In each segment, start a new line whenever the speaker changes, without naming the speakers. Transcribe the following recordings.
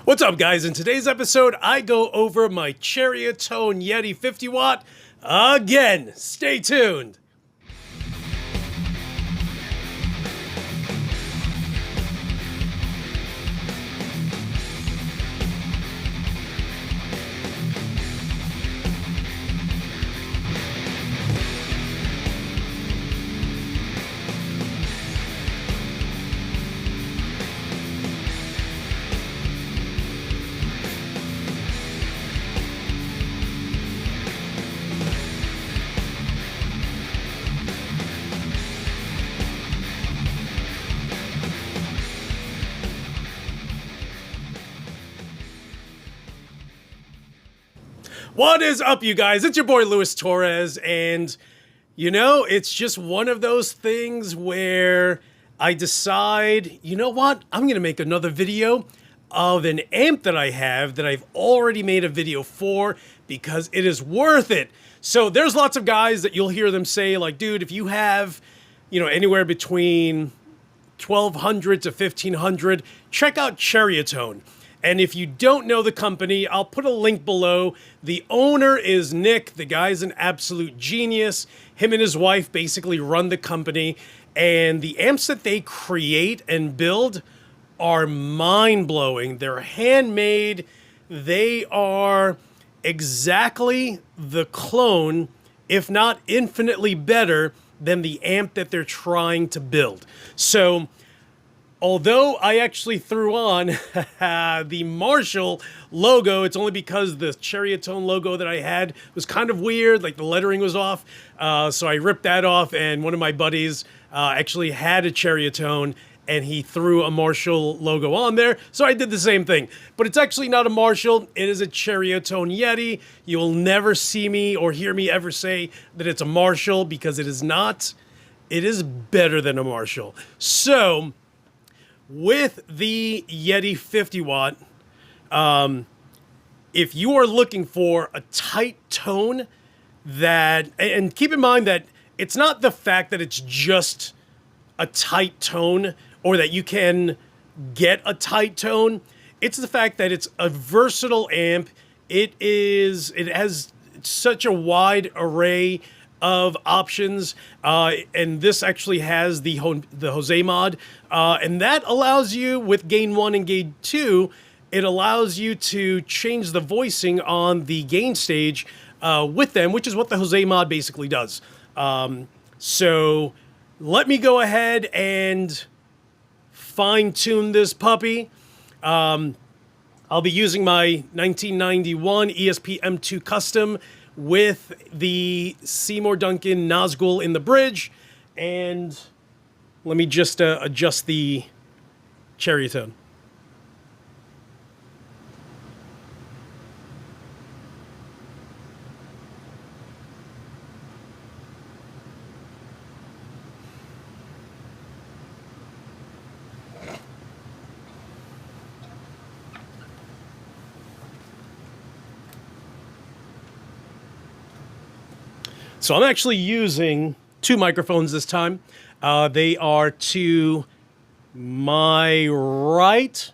What's up, guys? In today's episode, I go over my Ceriatone Yeti 50 watt again. Stay tuned. What is up, you guys? It's your boy Luis Torres, and you know, it's just one of those things where I decide, you know what? I'm gonna make another video of an amp that I have that I've already made a video for because it is worth it. So there's lots of guys that you'll hear them say, like, dude, if you have, you know, anywhere between 1,200 to 1,500, check out Ceriatone. And if you don't know the company, I'll put a link below. The owner is Nick. The guy's an absolute genius. Him and his wife basically run the company. And the amps that they create and build are mind-blowing. They're handmade. They are exactly the clone, if not infinitely better, than the amp that they're trying to build. So, although I actually threw on the Marshall logo, it's only because the Ceriatone logo that I had was kind of weird, like the lettering was off. So I ripped that off, and one of my buddies actually had a Ceriatone, and he threw a Marshall logo on there. So I did the same thing. But it's actually not a Marshall, it is a Ceriatone Yeti. You will never see me or hear me ever say that it's a Marshall, because it is not. It is better than a Marshall. So with the Yeti 50 watt, if you are looking for a tight tone that, and keep in mind that it's not the fact that it's just a tight tone or that you can get a tight tone, it's the fact that it's a versatile amp. It has such a wide array of options, and this actually has the Jose mod, and that allows you, with gain 1 and gain 2, it allows you to change the voicing on the gain stage with them, which is what the Jose mod basically does. So let me go ahead and fine-tune this puppy. I'll be using my 1991 ESP M2 Custom with the Seymour Duncan Nazgul in the bridge, and let me just adjust the Ceriatone. So I'm actually using two microphones this time. They are to my right,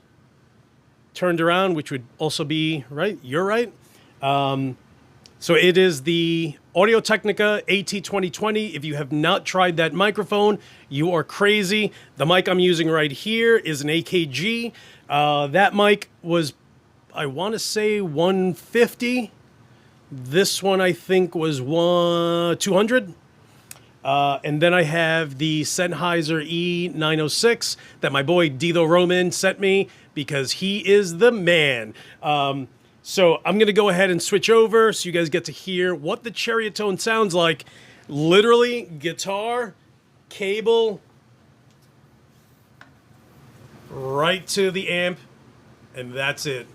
turned around, which would also be right, your right. So it is the Audio-Technica AT2020. If you have not tried that microphone, you are crazy. The mic I'm using right here is an AKG. That mic was, I want to say, 150. This one, I think, was 200. And then I have the Sennheiser E906 that my boy Dido Roman sent me because he is the man. So I'm going to go ahead and switch over so you guys get to hear what the Ceriatone sounds like. Literally, guitar, cable, right to the amp, and that's it.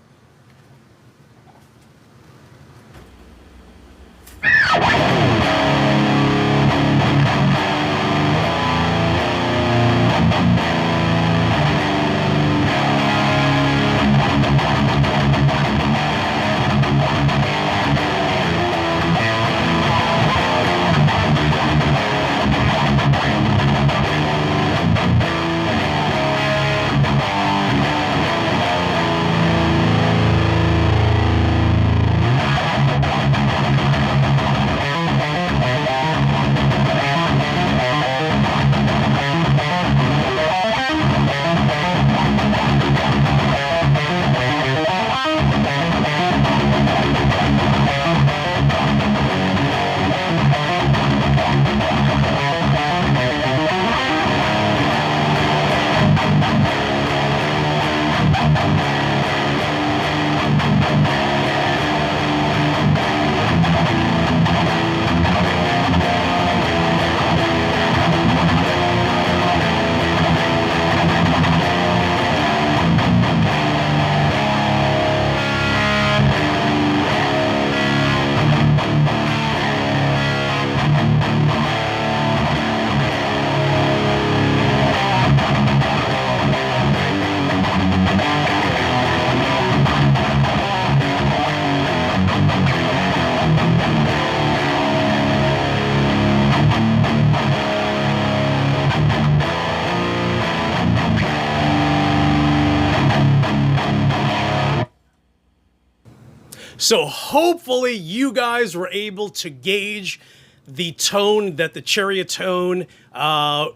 So hopefully you guys were able to gauge the tone that the Ceriatone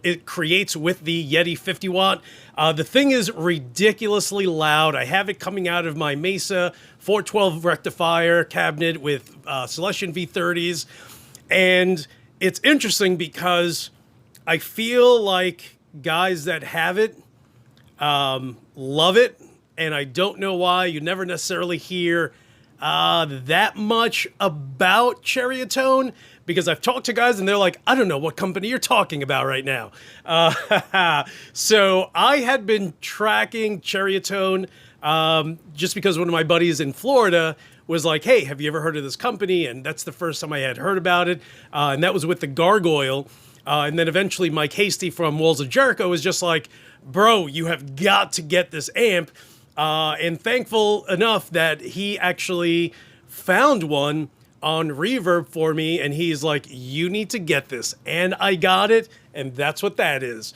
it creates with the Yeti 50 watt. The thing is ridiculously loud. I have it coming out of my Mesa 412 rectifier cabinet with Celestion V30s. And it's interesting because I feel like guys that have it love it. And I don't know why. You never necessarily hear that much about Ceriatone, because I've talked to guys and they're like, I don't know what company you're talking about right now. So I had been tracking Ceriatone just because one of my buddies in Florida was like, hey, have you ever heard of this company? And that's the first time I had heard about it. And that was with the Gargoyle. And then eventually Mike Hasty from Walls of Jericho was just like, bro, you have got to get this amp. And thankful enough that he actually found one on Reverb for me, and he's like, you need to get this. And I got it, and that's what that is.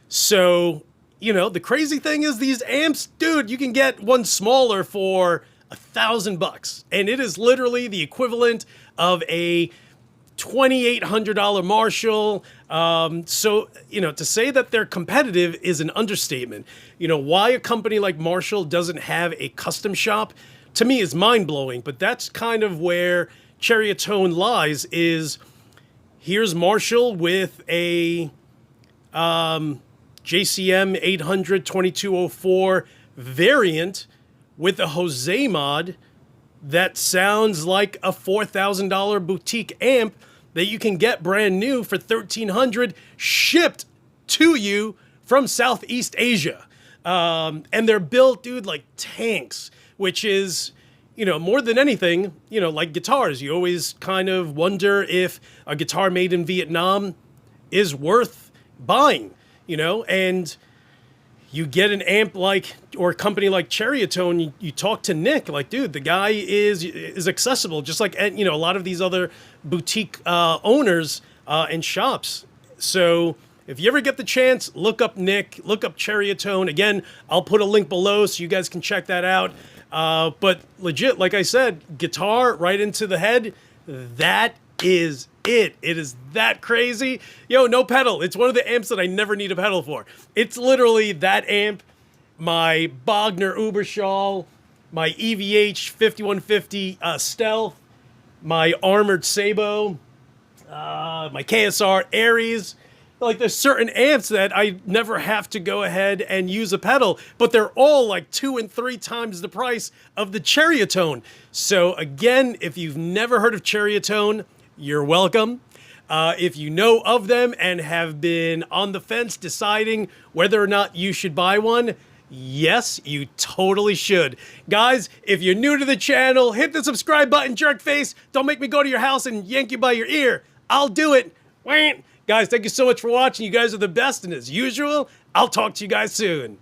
So, you know, the crazy thing is these amps, dude, you can get one smaller for $1,000, and it is literally the equivalent of a $2,800 Marshall. So, you know, to say that they're competitive is an understatement. You know, why a company like Marshall doesn't have a custom shop, to me, is mind-blowing. But that's kind of where Ceriatone lies, is here's Marshall with a JCM 800 2204 variant with a Jose mod that sounds like a $4,000 boutique amp that you can get brand new for $1,300 shipped to you from Southeast Asia. And they're built, dude, like tanks, which is, you know, more than anything, you know, like guitars. You always kind of wonder if a guitar made in Vietnam is worth buying, you know, and you get an amp like, or a company like Ceriatone, you talk to Nick, like, dude, the guy is accessible, just like, you know, a lot of these other boutique owners and shops. So if you ever get the chance, look up Nick, look up Ceriatone. Again, I'll put a link below so you guys can check that out. But legit, like I said, guitar right into the head, that is it. It is that crazy. Yo, no pedal. It's one of the amps that I never need a pedal for. It's literally that amp, my Bogner Uberschall, my EVH 5150 Stealth, my Armored Sabo, my KSR Aries. Like, there's certain amps that I never have to go ahead and use a pedal, but they're all like 2 and 3 times the price of the Ceriatone. So again, if you've never heard of Ceriatone, you're welcome. If you know of them and have been on the fence deciding whether or not you should buy one, yes, you totally should. Guys, if you're new to the channel, hit the subscribe button, jerk face. Don't make me go to your house and yank you by your ear. I'll do it. Guys, thank you so much for watching. You guys are the best, and as usual, I'll talk to you guys soon.